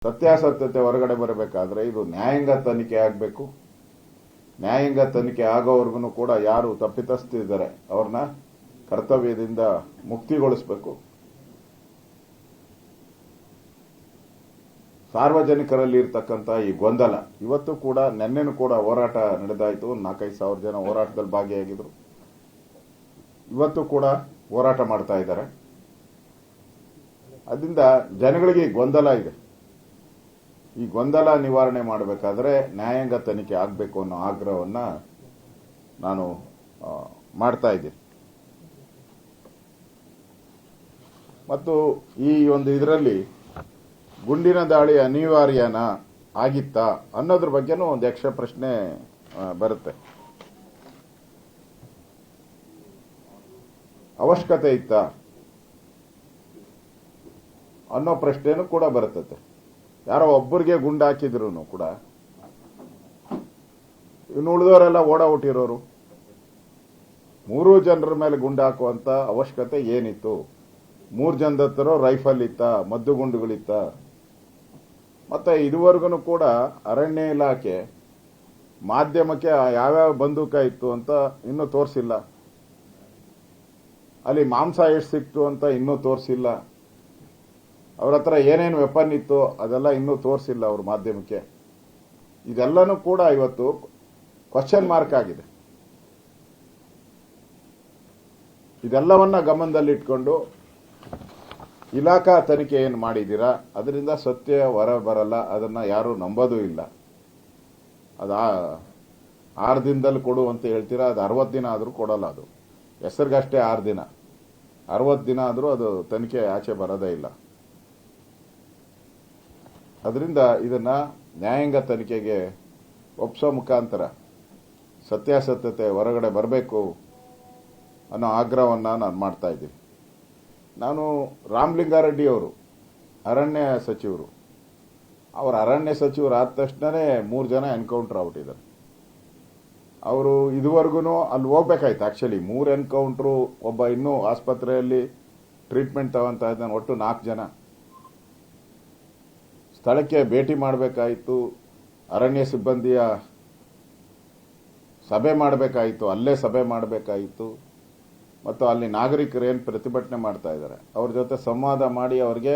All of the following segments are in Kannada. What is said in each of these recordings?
ಸತ್ಯಾಸತ್ಯತೆ ಹೊರಗಡೆ ಬರಬೇಕಾದ್ರೆ ಇದು ನ್ಯಾಯಾಂಗ ತನಿಖೆ ಆಗಬೇಕು. ನ್ಯಾಯಾಂಗ ತನಿಖೆ ಆಗೋವರೆಗೂ ಕೂಡ ಯಾರು ತಪ್ಪಿತಸ್ಥರಿದ್ದಾರೆ ಅವ್ರನ್ನ ಕರ್ತವ್ಯದಿಂದ ಮುಕ್ತಿಗೊಳಿಸಬೇಕು. ಸಾರ್ವಜನಿಕರಲ್ಲಿ ಇರತಕ್ಕಂಥ ಈ ಗೊಂದಲ ಇವತ್ತು ಕೂಡ ನೆನ್ನೆನೂ ಕೂಡ ಹೋರಾಟ ನಡೆದಾಯಿತು. 4,500 ಜನ ಹೋರಾಟದಲ್ಲಿ ಭಾಗಿಯಾಗಿದ್ರು. ಇವತ್ತು ಕೂಡ ಹೋರಾಟ ಮಾಡ್ತಾ ಇದ್ದಾರೆ. ಅದರಿಂದ ಜನಗಳಿಗೆ ಗೊಂದಲ ಇದೆ. ಈ ಗೊಂದಲ ನಿವಾರಣೆ ಮಾಡಬೇಕಾದ್ರೆ ನ್ಯಾಯಾಂಗ ತನಿಖೆ ಆಗಬೇಕು ಅನ್ನೋ ಆಗ್ರಹವನ್ನು ನಾನು ಮಾಡ್ತಾ ಇದ್ದೀನಿ. ಮತ್ತು ಈ ಒಂದು ಇದರಲ್ಲಿ ಗುಂಡಿನ ದಾಳಿ ಅನಿವಾರ್ಯನಾ ಆಗಿತ್ತಾ ಅನ್ನೋದ್ರ ಬಗ್ಗೆನೂ ಒಂದು ಯಕ್ಷ ಪ್ರಶ್ನೆ ಬರುತ್ತೆ. ಅವಶ್ಯಕತೆ ಇತ್ತಾ ಅನ್ನೋ ಪ್ರಶ್ನೆನೂ ಕೂಡ ಬರುತ್ತದೆ. ಯಾರೋ ಒಬ್ಬರಿಗೆ ಗುಂಡು ಹಾಕಿದ್ರು ಕೂಡ ಇನ್ನು ಉಳಿದವರೆಲ್ಲ ಓಡ ಹುಟ್ಟಿರೋರು 3 ಜನರ ಮೇಲೆ ಗುಂಡು ಹಾಕುವಂತ ಅವಶ್ಯಕತೆ ಏನಿತ್ತು? 3 ಜನದ ಹತ್ರ ರೈಫಲ್ ಇತ್ತ, ಮದ್ದುಗುಂಡುಗಳಿತ್ತ? ಮತ್ತೆ ಇದುವರೆಗೂ ಕೂಡ ಅರಣ್ಯ ಇಲಾಖೆ ಮಾಧ್ಯಮಕ್ಕೆ ಯಾವ್ಯಾವ ಬಂದೂಕ ಇತ್ತು ಅಂತ ಇನ್ನೂ ತೋರಿಸಿಲ್ಲ. ಅಲ್ಲಿ ಮಾಂಸ ಎಷ್ಟು ಸಿಕ್ತು ಅಂತ ಇನ್ನೂ ತೋರಿಸಿಲ್ಲ. ಅವ್ರ ಹತ್ರ ಏನೇನು ವೆಪನ್ ಇತ್ತು ಅದೆಲ್ಲ ಇನ್ನೂ ತೋರಿಸಿಲ್ಲ ಅವ್ರ ಮಾಧ್ಯಮಕ್ಕೆ. ಇದೆಲ್ಲನೂ ಕೂಡ ಇವತ್ತು ಕ್ವಶನ್ ಮಾರ್ಕ್ ಆಗಿದೆ. ಇದೆಲ್ಲವನ್ನ ಗಮನದಲ್ಲಿಟ್ಕೊಂಡು ಇಲಾಖಾ ತನಿಖೆ ಏನು ಮಾಡಿದ್ದೀರಾ ಅದರಿಂದ ಸತ್ಯ ಹೊರ ಬರಲ್ಲ. ಅದನ್ನ ಯಾರು ನಂಬೋದೂ ಇಲ್ಲ. ಅದು 6 ದಿನದಲ್ಲಿ ಕೊಡು ಅಂತ ಹೇಳ್ತೀರಾ, ಅದು 60 ದಿನ ಆದರೂ ಕೊಡಲ್ಲ. ಅದು ಹೆಸರಿಗಷ್ಟೇ 6 ದಿನ, 60 ದಿನ ಆದರೂ ಅದು ತನಿಖೆ ಆಚೆ ಬರೋದೇ ಇಲ್ಲ. ಅದರಿಂದ ಇದನ್ನ ನ್ಯಾಯಾಂಗ ತನಿಖೆಗೆ ಒಪ್ಪಿಸೋ ಮುಖಾಂತರ ಸತ್ಯಾಸತ್ಯತೆ ಹೊರಗಡೆ ಬರಬೇಕು ಅನ್ನೋ ಆಗ್ರಹವನ್ನು ನಾನು ಮಾಡ್ತಾ ಇದ್ದೀನಿ. ನಾನು ರಾಮಲಿಂಗಾರೆಡ್ಡಿ ಅವರು ಅರಣ್ಯ ಸಚಿವರು, ಅವರ ಅರಣ್ಯ ಸಚಿವರು ಆದ ತಕ್ಷಣವೇ 3 ಜನ ಎನ್ಕೌಂಟರ್ ಆಗ್ಬಿಟ್ಟಿದ್ದಾರೆ. ಅವರು ಇದುವರೆಗೂ ಅಲ್ಲಿ ಹೋಗ್ಬೇಕಾಯ್ತು. ಆಕ್ಚುಲಿ 3 ಎನ್ಕೌಂಟ್ರು, ಒಬ್ಬ ಇನ್ನೂ ಆಸ್ಪತ್ರೆಯಲ್ಲಿ ಟ್ರೀಟ್ಮೆಂಟ್ ತಗೊಂತ ಇದ್ದಾನೆ. ಒಟ್ಟು 4 ಜನ. ಸ್ಥಳಕ್ಕೆ ಭೇಟಿ ಮಾಡಬೇಕಾಯಿತು, ಅರಣ್ಯ ಸಿಬ್ಬಂದಿಯ ಸಭೆ ಮಾಡಬೇಕಾಯಿತು, ಅಲ್ಲೇ ಸಭೆ ಮಾಡಬೇಕಾಯಿತು. ಮತ್ತು ಅಲ್ಲಿ ನಾಗರಿಕರು ಏನು ಪ್ರತಿಭಟನೆ ಮಾಡ್ತಾ ಇದ್ದಾರೆ ಅವ್ರ ಜೊತೆ ಸಂವಾದ ಮಾಡಿ ಅವರಿಗೆ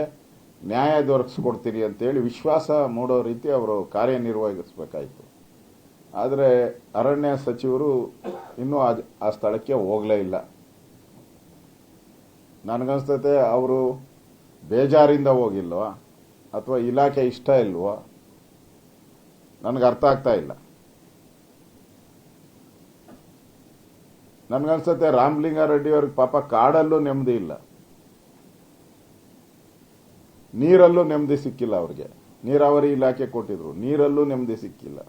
ನ್ಯಾಯ ದೊರಕಿಸ್ಕೊಡ್ತೀರಿ ಅಂತೇಳಿ ವಿಶ್ವಾಸ ಮೂಡೋ ರೀತಿ ಅವರು ಕಾರ್ಯನಿರ್ವಹಿಸಬೇಕಾಯಿತು. ಆದರೆ ಅರಣ್ಯ ಸಚಿವರು ಇನ್ನೂ ಆ ಸ್ಥಳಕ್ಕೆ ಹೋಗಲೇ ಇಲ್ಲ. ನನಗನ್ಸ್ತತೆ ಅವರು ಬೇಜಾರಿಂದ ಹೋಗಿಲ್ವಾ ಅಥವಾ ಇಲಾಖೆ ಇಷ್ಟ ಇಲ್ವೋ ನನಗೆ ಅರ್ಥ ಆಗ್ತಾ ಇಲ್ಲ. ನನಗನ್ಸುತ್ತೆ ರಾಮಲಿಂಗಾರೆಡ್ಡಿ ಅವ್ರಿಗೆ ಪಾಪ ಕಾಡಲ್ಲೂ ನೆಮ್ಮದಿ ಇಲ್ಲ, ನೀರಲ್ಲೂ ನೆಮ್ಮದಿ ಸಿಕ್ಕಿಲ್ಲ. ಅವ್ರಿಗೆ ನೀರಾವರಿ ಇಲಾಖೆ ಕೊಟ್ಟಿದ್ರು, ನೀರಲ್ಲೂ ನೆಮ್ಮದಿ ಸಿಕ್ಕಿಲ್ಲ.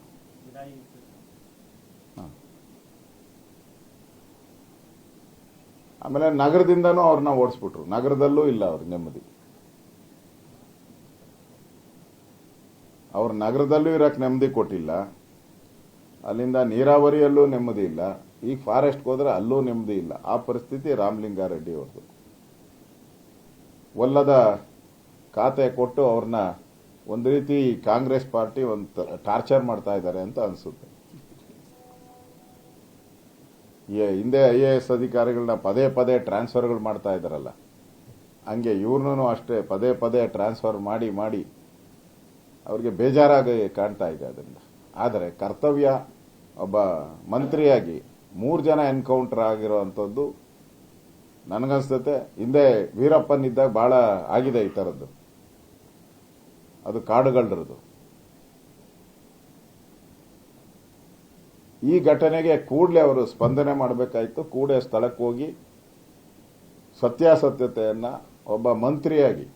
ಆಮೇಲೆ ನಗರದಿಂದನೂ ಅವ್ರನ್ನ ಓಡಿಸ್ಬಿಟ್ರು, ನಗರದಲ್ಲೂ ಇಲ್ಲ ಅವ್ರಿಗೆ ನೆಮ್ಮದಿ. ಅವ್ರ ನಗರದಲ್ಲೂ ಇರಕ್ಕೆ ನೆಮ್ಮದಿ ಕೊಟ್ಟಿಲ್ಲ, ಅಲ್ಲಿಂದ ನೀರಾವರಿಯಲ್ಲೂ ನೆಮ್ಮದಿ ಇಲ್ಲ, ಈಗ ಫಾರೆಸ್ಟ್ಗೆ ಹೋದ್ರೆ ಅಲ್ಲೂ ನೆಮ್ಮದಿ ಇಲ್ಲ. ಆ ಪರಿಸ್ಥಿತಿ ರಾಮಲಿಂಗಾರೆಡ್ಡಿ ಅವ್ರದ್ದು. ಒಲ್ಲದ ಖಾತೆ ಕೊಟ್ಟು ಅವ್ರನ್ನ ಒಂದು ರೀತಿ ಕಾಂಗ್ರೆಸ್ ಪಾರ್ಟಿ ಒಂದು ಟಾರ್ಚರ್ ಮಾಡ್ತಾ ಇದ್ದಾರೆ ಅಂತ ಅನಿಸುತ್ತೆ. ಹಿಂದೆ IAS ಅಧಿಕಾರಿಗಳನ್ನ ಪದೇ ಪದೇ ಟ್ರಾನ್ಸ್ಫರ್ಗಳು ಮಾಡ್ತಾ ಇದ್ದಾರಲ್ಲ, ಹಂಗೆ ಇವ್ರನ್ನೂ ಅಷ್ಟೇ ಪದೇ ಪದೇ ಟ್ರಾನ್ಸ್ಫರ್ ಮಾಡಿ ಮಾಡಿ ಅವ್ರಿಗೆ ಬೇಜಾರಾಗಿ ಕಾಣ್ತಾ ಇದೆ. ಅದರಿಂದ ಆದರೆ ಕರ್ತವ್ಯ ಒಬ್ಬ ಮಂತ್ರಿಯಾಗಿ 3 ಜನ ಎನ್ಕೌಂಟರ್ ಆಗಿರೋವಂಥದ್ದು ನನಗನ್ಸ್ತತೆ ಹಿಂದೆ ವೀರಪ್ಪನಿದ್ದಾಗ ಬಹಳ ಆಗಿದೆ ಈ ಥರದ್ದು. ಅದು ಕಾಡುಗಳರದು. ಈ ಘಟನೆಗೆ ಕೂಡಲೇ ಅವರು ಸ್ಪಂದನೆ ಮಾಡಬೇಕಾಯಿತು. ಕೂಡಲೇ ಸ್ಥಳಕ್ಕೆ ಹೋಗಿ ಸತ್ಯಾಸತ್ಯತೆಯನ್ನು ಒಬ್ಬ ಮಂತ್ರಿಯಾಗಿ,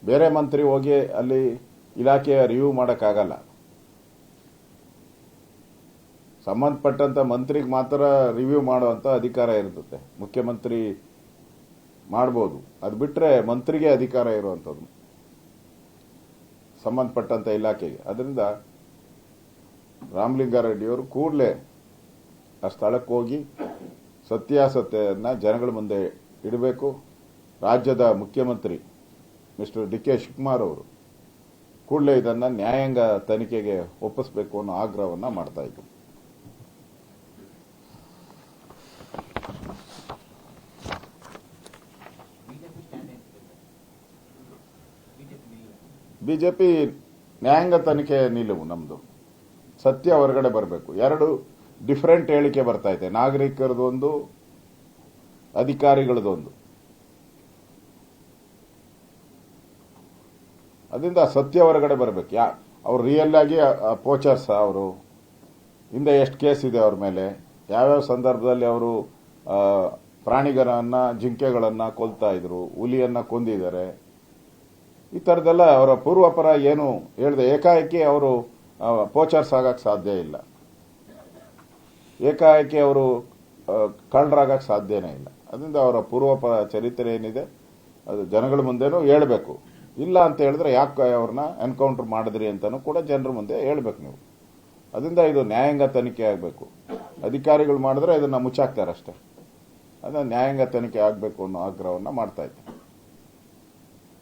ಬೇರೆ ಮಂತ್ರಿ ಹೋಗಿ ಅಲ್ಲಿ ಇಲಾಖೆಯ ರಿವ್ಯೂ ಮಾಡೋಕ್ಕಾಗಲ್ಲ. ಸಂಬಂಧಪಟ್ಟಂತ ಮಂತ್ರಿಗೆ ಮಾತ್ರ ರಿವ್ಯೂ ಮಾಡುವಂತ ಅಧಿಕಾರ ಇರುತ್ತೆ. ಮುಖ್ಯಮಂತ್ರಿ ಮಾಡ್ಬೋದು, ಅದು ಬಿಟ್ಟರೆ ಮಂತ್ರಿಗೆ ಅಧಿಕಾರ ಇರುವಂಥದ್ದು ಸಂಬಂಧಪಟ್ಟಂತ ಇಲಾಖೆಗೆ. ಅದರಿಂದ ರಾಮಲಿಂಗಾರೆಡ್ಡಿಯವರು ಕೂಡಲೇ ಆ ಸ್ಥಳಕ್ಕೆ ಹೋಗಿ ಸತ್ಯಾಸತ್ಯತೆಯನ್ನು ಜನಗಳ ಮುಂದೆ ಇಡಬೇಕು. ರಾಜ್ಯದ ಮುಖ್ಯಮಂತ್ರಿ ಮಿಸ್ಟರ್ DK ಶಿವಕುಮಾರ್ ಅವರು ಕೂಡಲೇ ಇದನ್ನ ನ್ಯಾಯಾಂಗ ತನಿಖೆಗೆ ಒಪ್ಪಿಸಬೇಕು ಅನ್ನೋ ಆಗ್ರಹವನ್ನ ಮಾಡ್ತಾ ಇದ್ದೀವಿ. ಬಿಜೆಪಿ ನ್ಯಾಯಾಂಗ ತನಿಖೆ ನಿಲುವು ನಮ್ದು. ಸತ್ಯ ಹೊರಗಡೆ ಬರಬೇಕು. ಎರಡು ಡಿಫರೆಂಟ್ ಹೇಳಿಕೆ ಬರ್ತಾ ಇದೆ. ನಾಗರಿಕರದೊಂದು, ಅಧಿಕಾರಿಗಳದೊಂದು. ಅದರಿಂದ ಸತ್ಯ ಹೊರಗಡೆ ಬರಬೇಕು. ಅವ್ರು ರಿಯಲ್ ಆಗಿ ಪೋಚರ್ಸ್, ಅವರು ಹಿಂದೆ ಎಷ್ಟು ಕೇಸ್ ಇದೆ ಅವ್ರ ಮೇಲೆ, ಯಾವ್ಯಾವ ಸಂದರ್ಭದಲ್ಲಿ ಅವರು ಪ್ರಾಣಿಗಳನ್ನ, ಜಿಂಕೆಗಳನ್ನ ಕೊಲ್ತಾ ಇದ್ರು, ಹುಲಿಯನ್ನ ಕೊಂದಿದ್ದಾರೆ, ಈ ಥರದ್ದೆಲ್ಲ ಅವರ ಪೂರ್ವಾಪರ ಏನು ಹೇಳಿದೆ. ಏಕಾಏಕಿ ಅವರು ಪೋಚರ್ಸ್ ಆಗಕ್ಕೆ ಸಾಧ್ಯ ಇಲ್ಲ. ಏಕಾಏಕಿ ಅವರು ಕಳ್ಳರಾಗಕ್ಕೆ ಸಾಧ್ಯನೇ ಇಲ್ಲ. ಅದರಿಂದ ಅವರ ಪೂರ್ವಾಪರ ಚರಿತ್ರೆ ಏನಿದೆ ಅದು ಜನಗಳ ಮುಂದೆನೂ ಹೇಳಬೇಕು. ಇಲ್ಲ ಅಂತ ಹೇಳಿದ್ರೆ ಯಾಕೆ ಅವ್ರನ್ನ ಎನ್ಕೌಂಟರ್ ಮಾಡಿದ್ರಿ ಅಂತಾನೂ ಕೂಡ ಜನರ ಮುಂದೆ ಹೇಳ್ಬೇಕು ನೀವು. ಅದರಿಂದ ಇದು ನ್ಯಾಯಾಂಗ ತನಿಖೆ ಆಗಬೇಕು. ಅಧಿಕಾರಿಗಳು ಮಾಡಿದ್ರೆ ಇದನ್ನ ಮುಚ್ಚಾಕ್ತಾರಷ್ಟೇ. ಅದನ್ನ ನ್ಯಾಯಾಂಗ ತನಿಖೆ ಆಗಬೇಕು ಅನ್ನೋ ಆಗ್ರಹವನ್ನ ಮಾಡ್ತಾ ಇದ್ದಾರೆ.